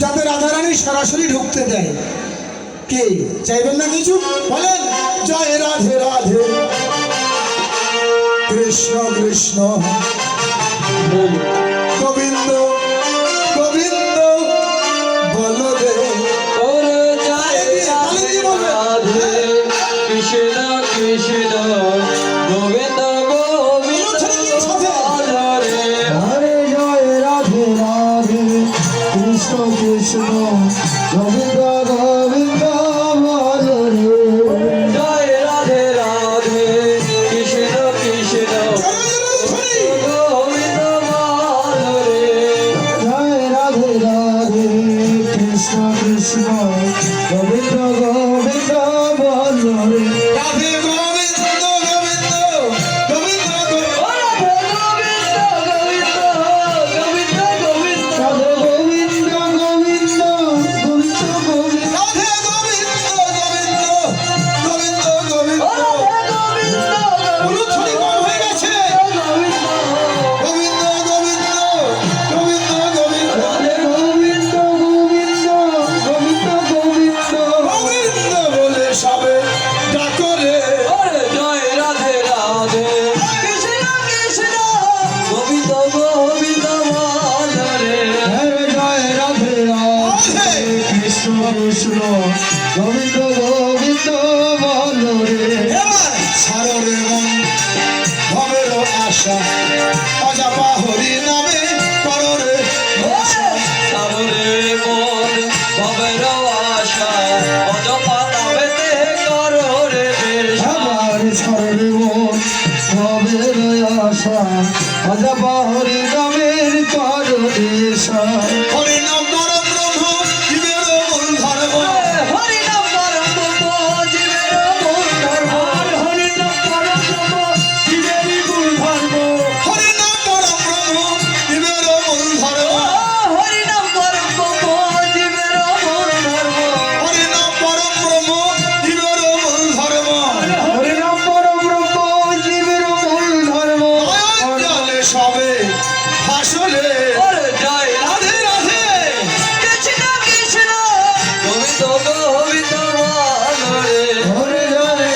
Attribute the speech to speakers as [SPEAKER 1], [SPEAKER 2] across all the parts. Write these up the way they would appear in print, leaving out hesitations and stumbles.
[SPEAKER 1] যাতে রাধারানী সরাসরি ঢুকতে দেয়। কে চাইবেন না কিছু বলেন? জয় রাধে রাধে কৃষ্ণ কৃষ্ণ গোবিন্দ গোবিন্দ বলো রে।
[SPEAKER 2] কৃষ্ণ কৃষ্ণ গোবিন্দ গোবিন্দ রে।
[SPEAKER 3] হরে জয় রাধে রাধে কৃষ্ণ কৃষ্ণ গোবিন্দ গোবিন্দ বলো রে।
[SPEAKER 2] জয় রাধে রাধে কৃষ্ণ কৃষ্ণ গোবিন্দ বলো রে।
[SPEAKER 3] জয় রাধে রাধে কৃষ্ণ কৃষ্ণ গোবিন্দ গোবিন্দ বলো রে।
[SPEAKER 1] রাধে গোবিন্দ গোবিন্দ গোবিন্দ
[SPEAKER 3] রাধে গোবিন্দ গোবিন্দ গোবিন্দ গোবিন্দ
[SPEAKER 1] রাধে গোবিন্দ গোবিন্দ গোবিন্দ গোবিন্দ অনুচ্ছরি কম হয়ে গেছে। গোবিন্দ গোবিন্দ গোবিন্দ গোবিন্দ
[SPEAKER 3] রাধে গোবিন্দ গোবিন্দ গোবিন্দ গোবিন্দ
[SPEAKER 1] গোবিন্দ বলে সবে ডাকো রে।
[SPEAKER 2] জয় রাধে রাধে কৃষ্ণ কৃষ্ণ গোবিন্দ গোবিন্দ বলো রে।
[SPEAKER 3] হরে জয় রাধে রাধে কৃষ্ণ কৃষ্ণ গোবিন্দ গোবিন্দ বলো রে।
[SPEAKER 1] এবার সাররে মন ভবের আশা অজাপা হরি নামে কররে
[SPEAKER 2] সাবরে মন ভবের আশা অজপা নামেতে করো রে নেশা।
[SPEAKER 3] আমার সর্বমন ভবের আশা অজাপা হরি নামের করুণেশা।
[SPEAKER 1] হরি নাম পরম ব্রহ্ম জীবের মূল ধর্ম।
[SPEAKER 2] হরি নাম পরম ব্রহ্ম জীবের মূল ধর্ম। হরি নাম পরম ব্রহ্ম জীবেরই মূল ধর্ম।
[SPEAKER 1] হরি নাম পরম ব্রহ্ম জীবের মূল ধর্ম।
[SPEAKER 2] হরি নাম পরম ব্রহ্ম জীবের মূল ধর্ম।
[SPEAKER 1] হরি নাম পরম ব্রহ্ম জীবের মূল ধর্ম।
[SPEAKER 3] হরি নাম পরম ব্রহ্ম জীবের মূল ধর্ম।
[SPEAKER 1] নয়ন জলে সবে ভাসলে
[SPEAKER 2] জয়
[SPEAKER 1] রাধে রাধে
[SPEAKER 2] কৃষ্ণ কৃষ্ণ গোবিন্দ গোবিন্দ বলো রে।
[SPEAKER 3] হরে জয়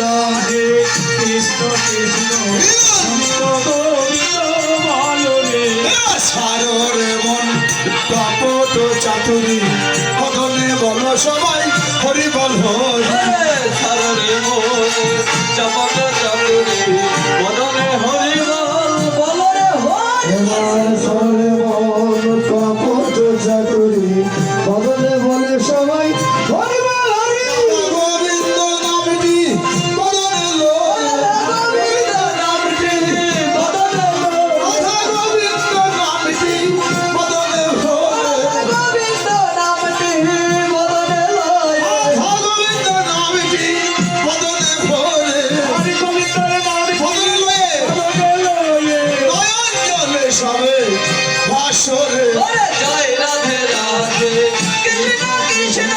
[SPEAKER 3] রাধে কৃষ্ণ কৃষ্ণ গোবিন্দ গোবিন্দ বলো রে।
[SPEAKER 1] সাররে মন কপট চাতুরি বদলে বলো সবাই হরি বল হরি।
[SPEAKER 2] সাররে মোরে চমক চাতুরি মননে হরি বল বলো রে হরি।
[SPEAKER 3] এবার সরে মন কপট চাতুরি বদলে বলে সবাই হরি বল হরি।
[SPEAKER 1] গোবিন্দ নামটি বদলে লো।
[SPEAKER 2] গোবিন্দ নামটি বদলে লো।
[SPEAKER 1] রাধা গোবিন্দ নামটি বদলে লো।
[SPEAKER 2] গোবিন্দ নামটি বদলে লো।
[SPEAKER 1] রাধা গোবিন্দ নামটি বদলে লো।
[SPEAKER 3] হরি গোবিন্দর নাম
[SPEAKER 1] বদলে লয়ে নয়ন জলে সবে ভাসরে।
[SPEAKER 2] জয় রাধে রাধে কৃষ্ণ কৃষ্ণ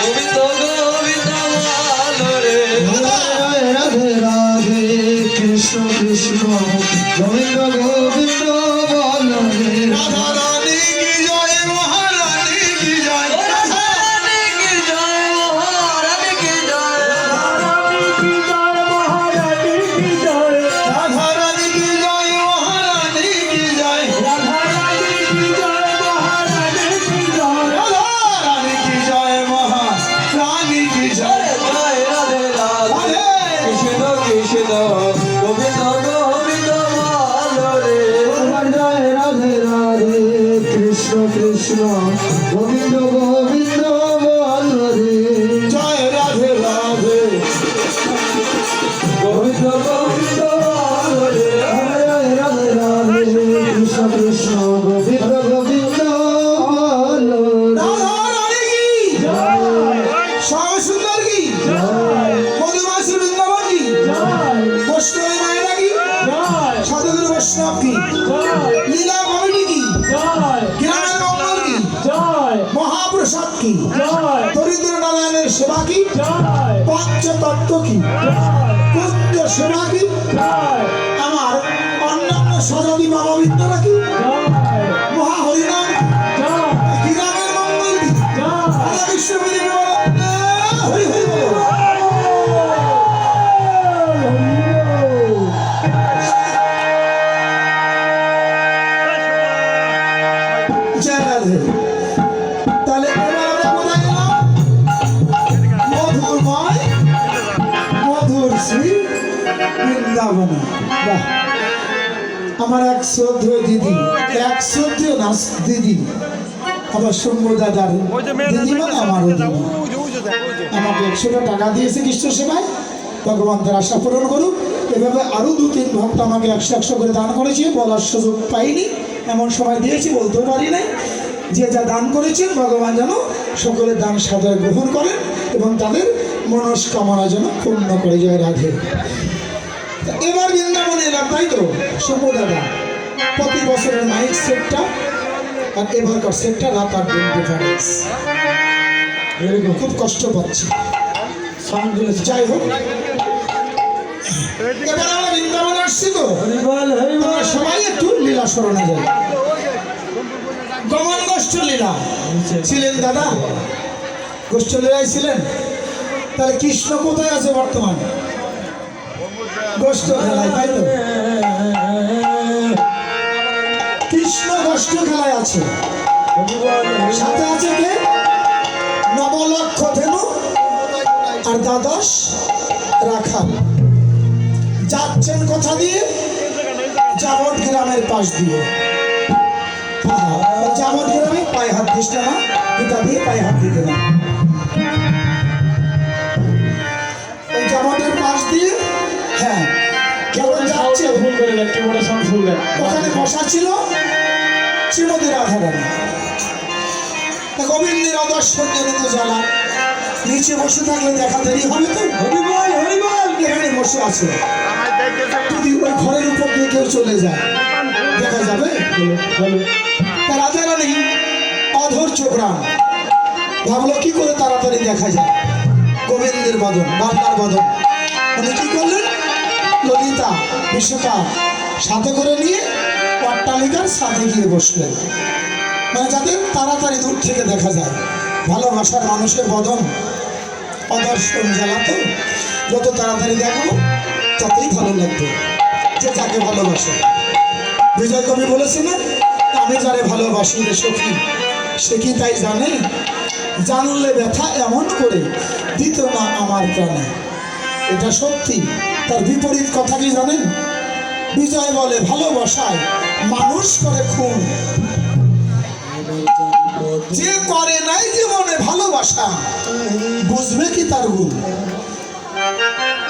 [SPEAKER 2] গোবিন্দ গোবিন্দ বলো রে।
[SPEAKER 3] জয় রাধে রাধে কৃষ্ণ কৃষ্ণ গোবিন্দ গোবিন্দ বলো রে।
[SPEAKER 1] রাধা রানী কি জয় মহারানী কি জয়।
[SPEAKER 2] রাধারানী কি জয় মহারানী কি জয়।
[SPEAKER 3] রানী কি জয় মহারানী কি জয়।
[SPEAKER 1] রাধা রানী কি জয় মহারানী কি জয়।
[SPEAKER 3] রাধা রানী কি জয় মহারানী কি জয়।
[SPEAKER 1] রাধা রানী কি জয় মহারানী কি জয়।
[SPEAKER 2] জয় রাধে রাধে কৃষ্ণ কৃষ্ণ গোবিন্দ গোবিন্দ বলো রে।
[SPEAKER 3] আমার জয় রাধে রাধে কৃষ্ণ কৃষ্ণ গোবিন্দ গোবিন্দ বলো রে।
[SPEAKER 1] জয় রাধে রাধে
[SPEAKER 2] গোবিন্দ গোবিন্দ বলো রে।
[SPEAKER 3] জয় রাধে রাধে কৃষ্ণ কৃষ্ণ গোবিন্দ গোবিন্দ বলো রে।
[SPEAKER 1] রাধা রানী কি শ্যাম সুন্দর কি মধুমাসি বৃন্দাবন কি বৈষ্ণবী মায়েরা কি সাধুগুরু বৈষ্ণব কি লীলা কমিটি কি গ্রামের মঙ্গল কি মহাপ্রসাদ কি দরিদ্র নারায়ণের সেবা কি পঞ্চতত্ত্ব কি কুঞ্জ সেবা কি আমার অন্যান্য সজাতি বাবা বিদ্যারা কি মহা হরিনাম গ্রামের জয় রাধে। তাহলে এবার আমরা কোথায় গেলাম? মধুময় মধুর শ্রী বৃন্দাবনে। বাহ, আমার এক শ্রদ্ধেয় দিদি, এক শ্রদ্ধেয় না দিদি, আমার শম্ভু দাদার দিদি, মানে আমারও দিদি, আমাকে 100 টাকা দিয়েছে কৃষ্ণ সেবায়। ভগবান তার আশা পূরণ করুক। এভাবে আরও 2-3 ভক্ত আমাকে 100 করে দান করেছে, বলার সুযোগ পাইনি, এমন সময় দিয়েছি বলতেও পারি নাই। যে যা দান করেছেন ভগবান যেন সকলের দান সাদরে গ্রহণ করেন এবং তাদের মনস্কামনা যেন পূর্ণ করে। জয় রাধে। এবার বৃন্দাবনে এলাম, তাই তো শম্ভু দাদা? প্রতি বছরের মাইক সেটটা আর এবারকার সেটটা রাত 8 দিন ডিফারেন্স, এরকম খুব কষ্ট পাচ্ছি। যাই হোক, এবার আমরা বৃন্দাবনে আসছি তো, আমরা সবাই একটু লীলা স্মরণে যাই। গমন গোষ্ঠ লীলা ছিলেন দাদা, গোষ্ঠ লীলায় ছিলেন। তাহলে কৃষ্ণ কোথায় আছে বর্তমান? গোষ্ঠ খেলায়, তাই তো? কৃষ্ণ গোষ্ঠ খেলায় আছে, সাথে আছে কে? নবলক্ষ ধেনু আর দ্বাদশ রাখাল। যাচ্ছেন কোথা দিয়ে? জামট গ্রামের পাশ দিয়ে। জামট গ্রামে পায়ে হাত দিস না, জুতা দিয়ে পায়ে হাত দিতে না। ওই জামটের পাশ দিয়ে, হ্যাঁ, যখন যাচ্ছে ওখানে বসা ছিল শ্রীমতী রাধারানী। গোবিন্দের অদর্শন জনিত জ্বালা, নিচে বসে থাকলে দেখা দেরি হবে তো। এখানে বসে আছে, যদি ওই ঘরের উপর দিয়ে কেউ চলে যায় দেখা যাবে? রাধারানী অধৈর্য প্রাণ, ভাবলো কি করে তাড়াতাড়ি দেখা যায় গোবিন্দের বদন, বাংলার বদন। উনি কি করলেন? ললিতা বিশ্বকা সাথে করে নিয়ে অট্টালিকার সাথে গিয়ে বসলেন, মানে যাতে তাড়াতাড়ি দূর থেকে দেখা যায়। ভালোবাসার মানুষের বদন অদর্শন জ্বালা, তো যত তাড়াতাড়ি দেখো ততই ভালো লাগবে যে যাকে ভালোবাসে। বিজয় কবি বলেছে না, আমি যারে ভালোবাসি রে সখী, সে কি তাই জানে? জানলে ব্যথা এমন করে দিত না আমার প্রাণে। এটা সত্যি। তার বিপরীত কথা কি জানেন? বিজয় বলে ভালোবাসায় মানুষ করে খুন, যে করে নাই জীবনে ভালোবাসা বুঝবে কি তার গুণ।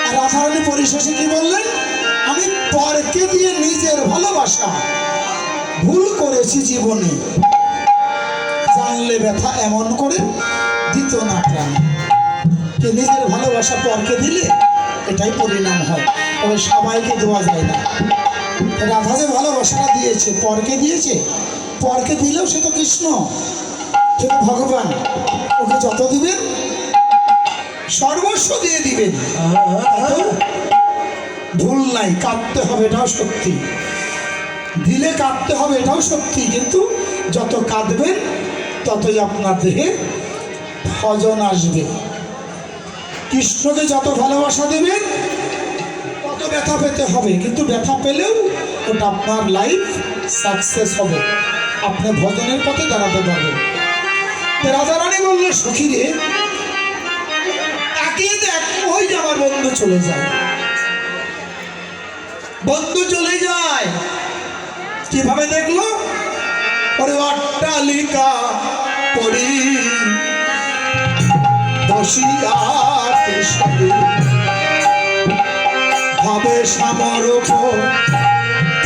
[SPEAKER 1] আর রাধারানী পরিশেষে কি বললেন? আমি পরকে দিয়ে নিজের ভালোবাসা ভুল করেছি জীবনে, জানলে ব্যথা এমন করে দিত না প্রাণ। কে নিজের ভালোবাসা পরকে দিলে এটাই পরিণাম হয়, তবে সবাইকে দেওয়া যায় না। রাধা যে ভালোবাসাটা দিয়েছে, পরকে দিয়েছে, পরকে দিলেও সে তো কৃষ্ণ, সে তো ভগবান। ওকে যত দিবেন সর্বস্ব দিয়ে দিবেন, ভুল নাই। কাঁদতে হবে এটাও সত্যি, দিলে কাঁদতে হবে এটাও সত্যি, কিন্তু যত কাঁদবেন ততই আপনার দেহে ভজন আসবে। কৃষ্ণকে যত ভালোবাসা দেবেন তত ব্যথা পেতে হবে, কিন্তু ব্যথা পেলেও ওটা আপনার লাইফ সাকসেস হবে, আপনি ভজনের পথে দাঁড়াতে পারবেন। রাধারানী বলল, সখী রে তাকিয়ে দেখ, ওই যে আমার বন্ধু চলে যায়। বন্ধু চলে যায় কিভাবে দেখলো? ওরে অট্টালিকা পড়ি বসিয়া ভাবে সামরূপ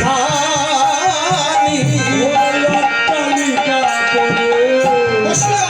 [SPEAKER 1] ধানি, অট্টালিকা পড়ি বসিয়া